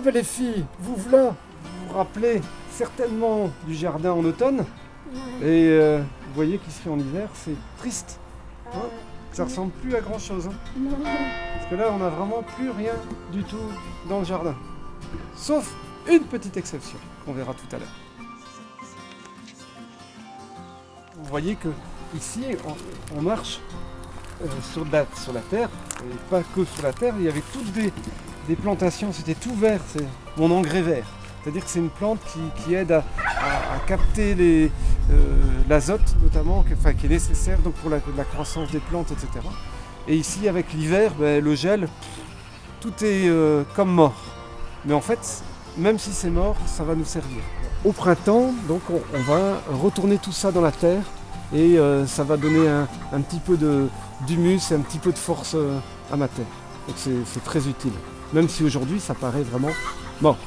Ah ben les filles, vous voilà, vous vous rappelez certainement du jardin en automne. Et vous voyez qu'ici en hiver, c'est triste. Hein, ça ressemble plus à grand chose. Non. Parce que là, on n'a vraiment plus rien du tout dans le jardin. Sauf une petite exception qu'on verra tout à l'heure. Vous voyez que ici, on marche sur la terre, et pas que sur la terre, il y avait toutes des plantations, c'était tout vert, c'est mon engrais vert. C'est-à-dire que c'est une plante qui aide à capter l'azote notamment, qui est nécessaire donc pour la croissance des plantes, etc. Et ici, avec l'hiver, le gel, tout est comme mort. Mais en fait, même si c'est mort, ça va nous servir. Au printemps, donc, on va retourner tout ça dans la terre et ça va donner un petit peu d'humus et un petit peu de force à ma terre. Donc c'est très utile, même si aujourd'hui ça paraît vraiment mort.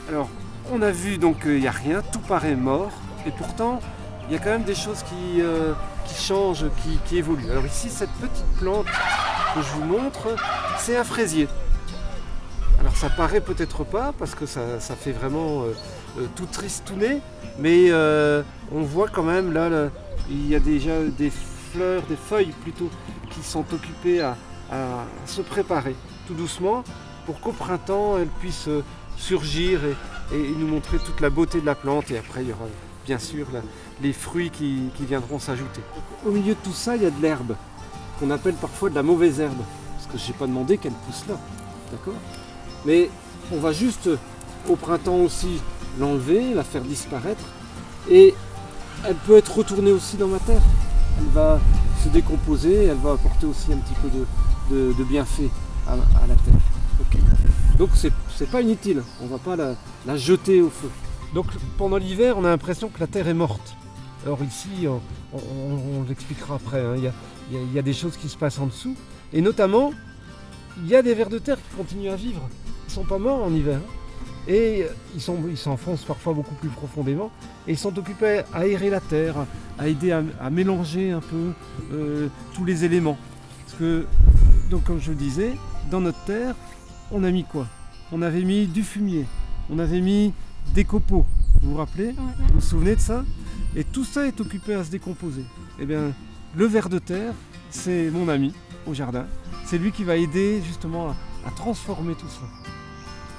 Alors, on a vu donc qu'il n'y a rien, tout paraît mort, et pourtant il y a quand même des choses qui changent, qui évoluent. Alors ici, cette petite plante que je vous montre, c'est un fraisier. Alors ça paraît peut-être pas, parce que ça fait vraiment tout tristouné, mais on voit quand même là, il y a déjà des fleurs, des feuilles plutôt, qui sont occupées à se préparer tout doucement pour qu'au printemps elles puissent surgir et nous montrer toute la beauté de la plante. Et après il y aura bien sûr les fruits qui viendront s'ajouter. Au milieu de tout ça, il y a de l'herbe qu'on appelle parfois de la mauvaise herbe, parce que je n'ai pas demandé qu'elle pousse là, d'accord ? Mais on va juste au printemps aussi l'enlever, la faire disparaître, et elle peut être retournée aussi dans ma terre. Elle va se décomposer, elle va apporter aussi un petit peu de bienfait à la terre. Okay. Donc c'est pas inutile, on ne va pas la jeter au feu. Donc pendant l'hiver, on a l'impression que la terre est morte. Alors ici, on l'expliquera après, hein. Il y a des choses qui se passent en dessous, et notamment, il y a des vers de terre qui continuent à vivre. Ils ne sont pas morts en hiver, hein. Et ils s'enfoncent parfois beaucoup plus profondément, et ils sont occupés à aérer la terre, à aider à mélanger un peu tous les éléments. Parce que, donc comme je le disais, dans notre terre, on a mis quoi ? On avait mis du fumier, on avait mis des copeaux, vous vous rappelez ? Vous vous souvenez de ça ? Et tout ça est occupé à se décomposer. Eh bien, le ver de terre, c'est mon ami au jardin. C'est lui qui va aider justement à transformer tout ça.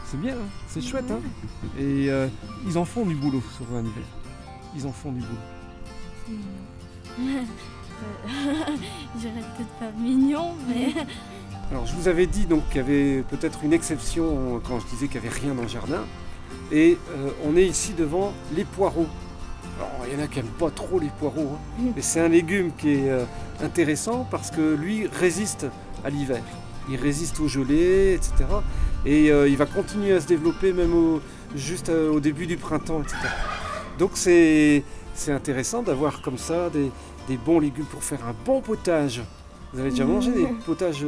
C'est bien, hein, c'est chouette. Hein, et ils en font du boulot sur un hiver. Ils en font du boulot. Je dirais peut-être pas mignon, mais... Alors je vous avais dit donc qu'il y avait peut-être une exception quand je disais qu'il n'y avait rien dans le jardin. Et on est ici devant les poireaux. Alors il y en a qui n'aiment pas trop les poireaux, hein, mais c'est un légume qui est intéressant parce que lui résiste à l'hiver. Il résiste aux gelées, etc. Et il va continuer à se développer même juste au début du printemps, etc. Donc c'est intéressant d'avoir comme ça des bons légumes pour faire un bon potage. Vous avez déjà mangé des potages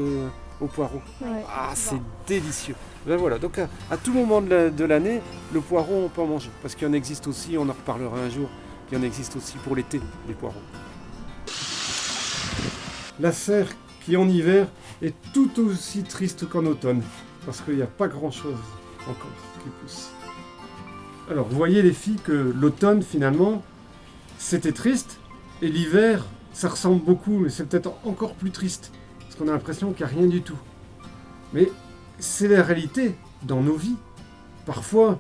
aux poireaux ? Ouais. Ah, c'est délicieux. Ben voilà, donc à tout moment de l'année, le poireau on peut en manger. Parce qu'il y en existe aussi, on en reparlera un jour, il y en existe aussi pour l'été, des poireaux. La serre qui en hiver est tout aussi triste qu'en automne, parce qu'il n'y a pas grand-chose encore qui pousse. Alors vous voyez les filles que l'automne finalement, c'était triste, et l'hiver, ça ressemble beaucoup, mais c'est peut-être encore plus triste, parce qu'on a l'impression qu'il n'y a rien du tout. Mais c'est la réalité dans nos vies. Parfois,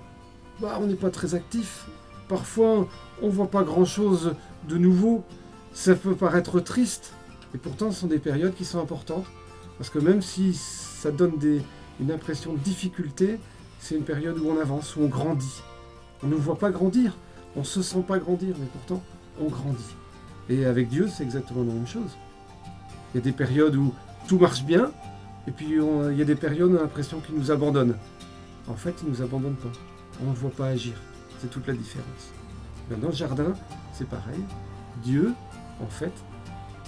on n'est pas très actif, parfois on ne voit pas grand-chose de nouveau, ça peut paraître triste, et pourtant ce sont des périodes qui sont importantes, parce que même si ça donne une impression de difficulté, c'est une période où on avance, où on grandit. On ne nous voit pas grandir, on ne se sent pas grandir, mais pourtant on grandit. Et avec Dieu, c'est exactement la même chose. Il y a des périodes où tout marche bien, et puis il y a des périodes où on a l'impression qu'il nous abandonne. En fait, il ne nous abandonne pas. On ne le voit pas agir. C'est toute la différence. Mais dans le jardin, c'est pareil. Dieu, en fait,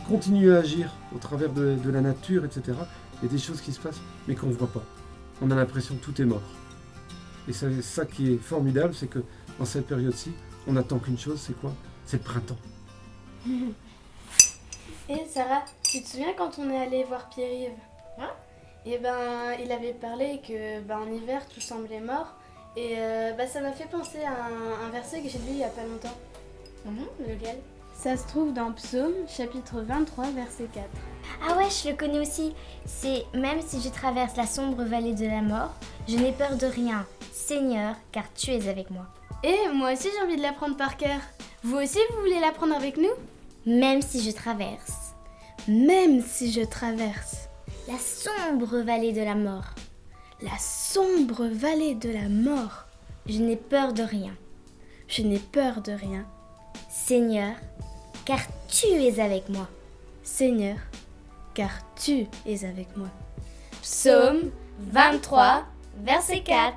continue à agir au travers de la nature, etc. Il y a des choses qui se passent, mais qu'on ne voit pas. On a l'impression que tout est mort. Et c'est ça qui est formidable, c'est que dans cette période-ci, on n'attend qu'une chose, c'est quoi ? C'est le printemps. Et Sarah, tu te souviens quand on est allé voir Pierre-Yves ? Ouais. Et il avait parlé que en hiver tout semblait mort Et ça m'a fait penser à un verset que j'ai lu il y a pas longtemps. Lequel? Ça se trouve dans Psaume, chapitre 23, verset 4. Ah ouais, je le connais aussi. C'est « Même si je traverse la sombre vallée de la mort, je n'ai peur de rien, Seigneur, car tu es avec moi. » Et moi aussi j'ai envie de l'apprendre par cœur. Vous aussi vous voulez l'apprendre avec nous? Même si je traverse Même si je traverse la sombre vallée de la mort, la sombre vallée de la mort, je n'ai peur de rien, je n'ai peur de rien, Seigneur, car tu es avec moi. Seigneur, car tu es avec moi. Psaume 23, verset 4.